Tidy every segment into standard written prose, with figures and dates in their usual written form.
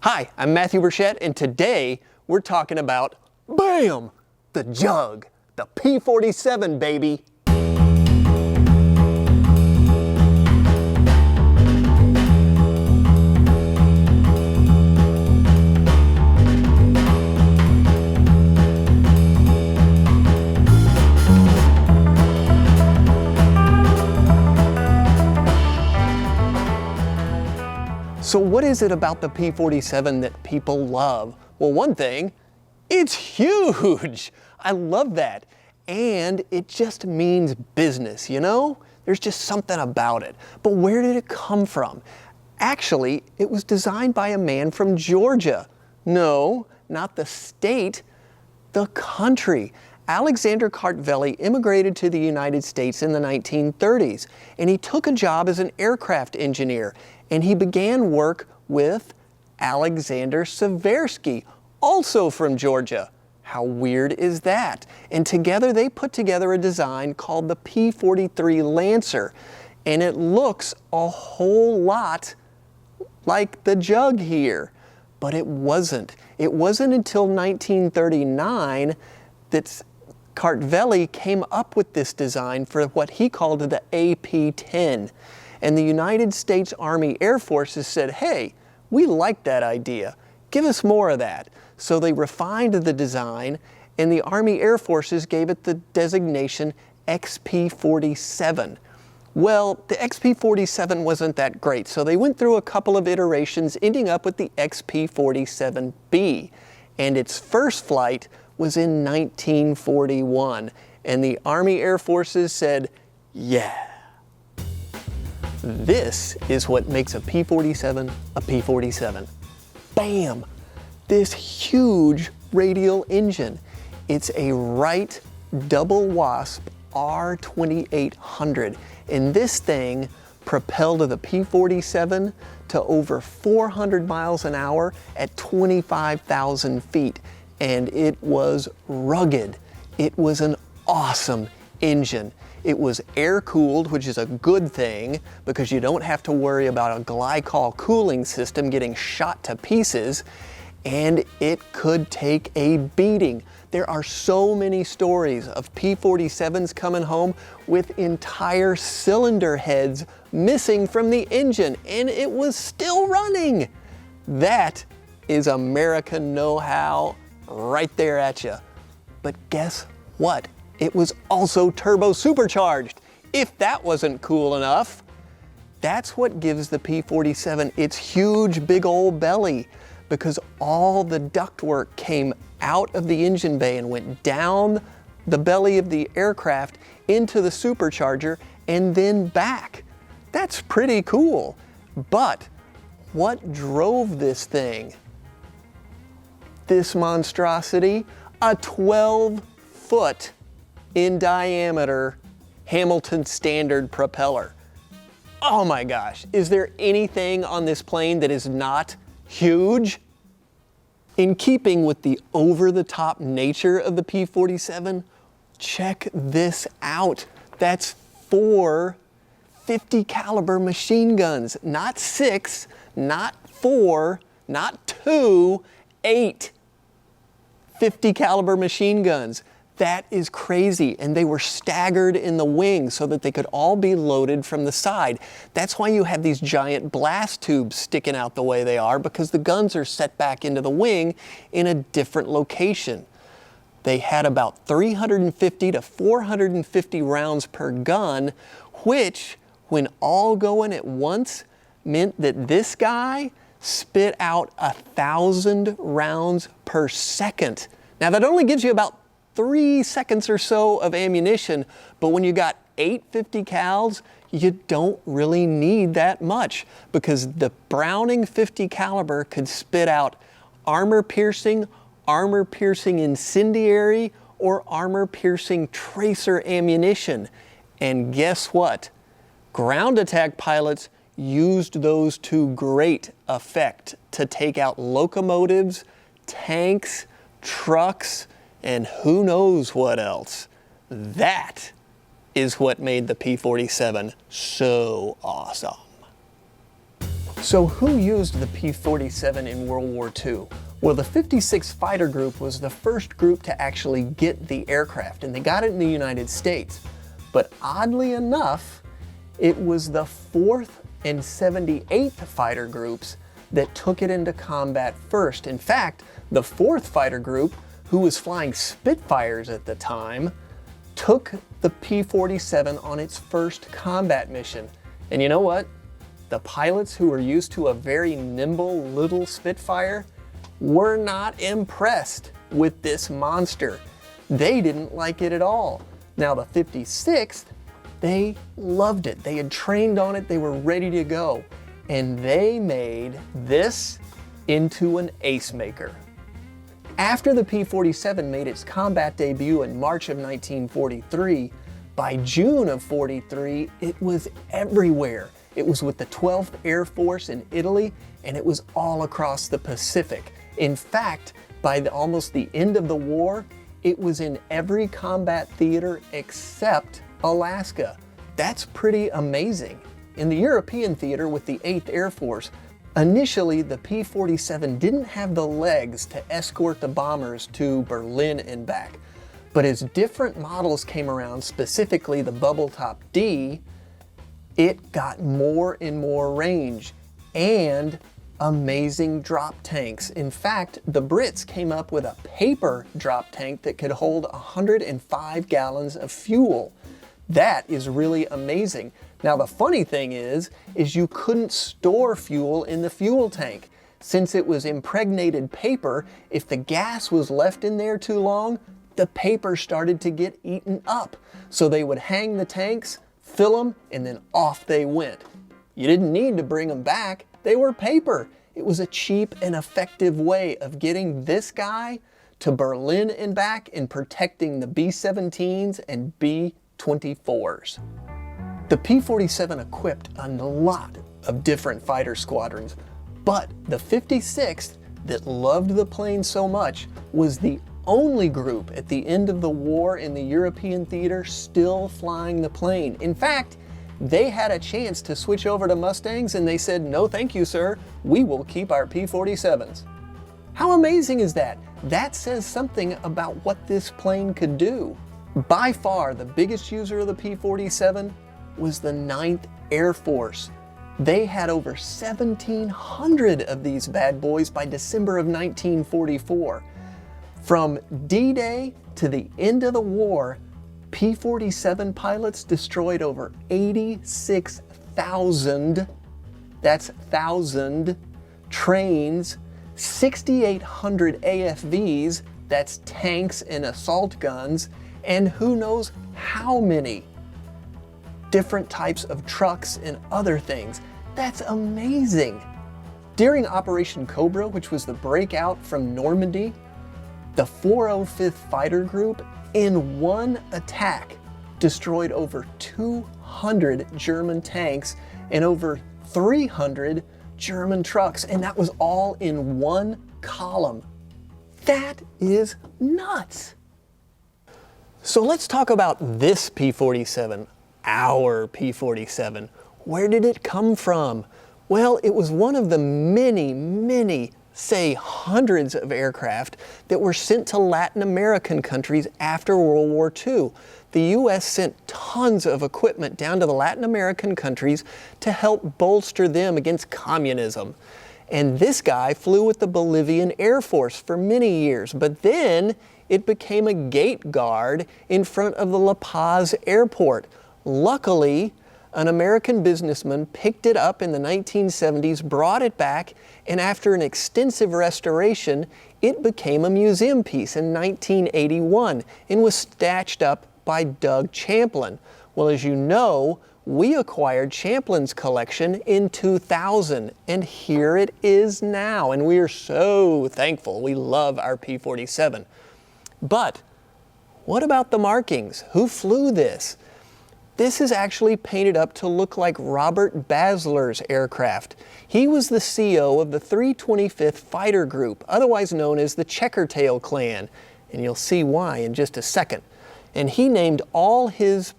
Hi, I'm Matthew Burchette, and today we're talking about, BAM! The Jug, the P-47, baby. So what is it about the P-47 that people love? Well, one thing, it's huge. I love that. And it just means business, you know? There's just something about it. But where did it come from? Actually, it was designed by a man from Georgia. No, not the state, the country. Alexander Kartveli immigrated to the United States in the 1930s, and he took a job as an aircraft engineer, and he began work with Alexander Seversky, also from Georgia. How weird is that? And together they put together a design called the P-43 Lancer, and it looks a whole lot like the Jug here, but it wasn't. It wasn't until 1939 that Kartveli came up with this design for what he called the AP-10. And the United States Army Air Forces said, hey, we like that idea. Give us more of that. So they refined the design, and the Army Air Forces gave it the designation XP-47. Well, the XP-47 wasn't that great, so they went through a couple of iterations, ending up with the XP-47B. And its first flight was in 1941, and the Army Air Forces said, yeah. This is what makes a P-47 a P-47. Bam! This huge radial engine. It's a Wright double wasp R2800, and this thing propelled the P-47 to over 400 miles an hour at 25,000 feet. And it was rugged. It was an awesome engine. It was air-cooled, which is a good thing because you don't have to worry about a glycol cooling system getting shot to pieces, and it could take a beating. There are so many stories of P-47s coming home with entire cylinder heads missing from the engine, and it was still running. That is American know-how right there at you. But guess what? It was also turbo supercharged. If that wasn't cool enough, that's what gives the P-47 its huge big old belly, because all the ductwork came out of the engine bay and went down the belly of the aircraft into the supercharger and then back. That's pretty cool. But what drove this thing? This monstrosity, a 12-foot in diameter Hamilton Standard propeller. Oh my gosh, is there anything on this plane that is not huge? In keeping with the over-the-top nature of the P-47, check this out. That's 4 50 caliber machine guns, not 6, not 4, not 2, 8 50 caliber machine guns. That is crazy, and they were staggered in the wing so that they could all be loaded from the side. That's why you have these giant blast tubes sticking out the way they are, because the guns are set back into the wing in a different location. They had about 350 to 450 rounds per gun, which, when all going at once, meant that this guy spit out 1,000 rounds per second. Now that only gives you about 3 seconds or so of ammunition, but when you got 8 50 cals, you don't really need that much, because the Browning 50 caliber could spit out armor-piercing incendiary, or armor-piercing tracer ammunition. And guess what? Ground attack pilots used those to great effect to take out locomotives, tanks, trucks, and who knows what else. That is what made the P-47 so awesome. So who used the P-47 in World War II? Well, the 56th Fighter Group was the first group to actually get the aircraft, and they got it in the United States. But oddly enough, it was the 4th and 78th Fighter Groups that took it into combat first. In fact, the 4th Fighter Group, who was flying Spitfires at the time, took the P-47 on its first combat mission. And you know what? The pilots who were used to a very nimble little Spitfire were not impressed with this monster. They didn't like it at all. Now the 56th, they loved it. They had trained on it, they were ready to go. And they made this into an ace maker. After the P-47 made its combat debut in March of 1943, by June of 43, it was everywhere. It was with the 12th Air Force in Italy, and it was all across the Pacific. In fact, by almost the end of the war, it was in every combat theater except Alaska. That's pretty amazing. In the European theater with the 8th Air Force, initially the P-47 didn't have the legs to escort the bombers to Berlin and back. But as different models came around, specifically the Bubble Top D, it got more and more range and amazing drop tanks. In fact, the Brits came up with a paper drop tank that could hold 105 gallons of fuel. That is really amazing. Now the funny thing is you couldn't store fuel in the fuel tank. Since it was impregnated paper, if the gas was left in there too long, the paper started to get eaten up. So they would hang the tanks, fill them, and then off they went. You didn't need to bring them back. They were paper. It was a cheap and effective way of getting this guy to Berlin and back and protecting the B-17s and B-24s. The P-47 equipped a lot of different fighter squadrons, but the 56th, that loved the plane so much, was the only group at the end of the war in the European theater still flying the plane. In fact, they had a chance to switch over to Mustangs and they said, "No thank you, sir, we will keep our P-47s." How amazing is that? That says something about what this plane could do. By far, the biggest user of the P-47 was the 9th Air Force. They had over 1,700 of these bad boys by December of 1944. From D-Day to the end of the war, P-47 pilots destroyed over 86,000, that's 1,000, trains, 6,800 AFVs, that's tanks and assault guns, and who knows how many different types of trucks and other things. That's amazing. During Operation Cobra, which was the breakout from Normandy, the 405th Fighter Group, in one attack, destroyed over 200 German tanks and over 300 German trucks, and that was all in one column. That is nuts. So let's talk about this P-47, our P-47. Where did it come from? Well, it was one of the many, say hundreds of aircraft that were sent to Latin American countries after World War II. The US sent tons of equipment down to the Latin American countries to help bolster them against communism. And this guy flew with the Bolivian Air Force for many years, but then it became a gate guard in front of the La Paz airport. Luckily, an American businessman picked it up in the 1970s, brought it back, and after an extensive restoration, it became a museum piece in 1981 and was stashed up by Doug Champlin. Well, as you know, we acquired Champlin's collection in 2000, and here it is now, and we are so thankful. We love our P-47. But what about the markings? Who flew this? This is actually painted up to look like Robert Basler's aircraft. He was the CO of the 325th Fighter Group, otherwise known as the Checkertail Clan, and you'll see why in just a second. And he named all his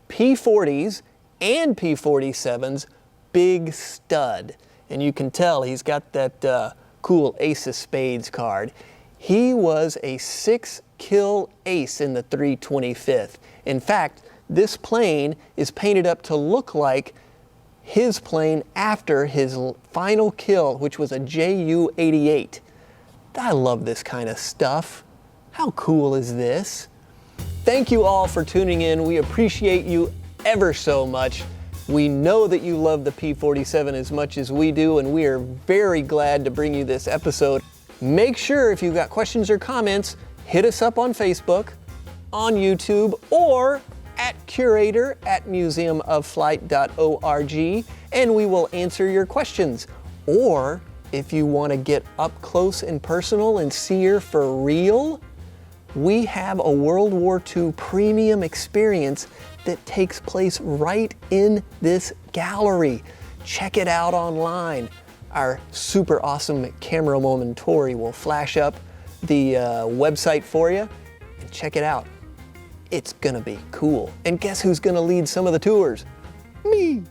P-40s and P-47s Big Stud. and you can tell he's got that cool Ace of Spades card. He was a 6-kill ace in the 325th. In fact, this plane is painted up to look like his plane after his final kill, which was a Ju-88. I love this kind of stuff. How cool is this? Thank you all for tuning in. We appreciate you ever so much. We know that you love the P-47 as much as we do, and we are very glad to bring you this episode. Make sure if you've got questions or comments, hit us up on Facebook, on YouTube, or at curator@museumofflight.org, and we will answer your questions. Or if you want to get up close and personal and see her for real, we have a World War II premium experience that takes place right in this gallery. Check it out online. Our super awesome camerawoman Tori will flash up the website for you, and check it out. It's gonna be cool. And guess who's gonna lead some of the tours? Me.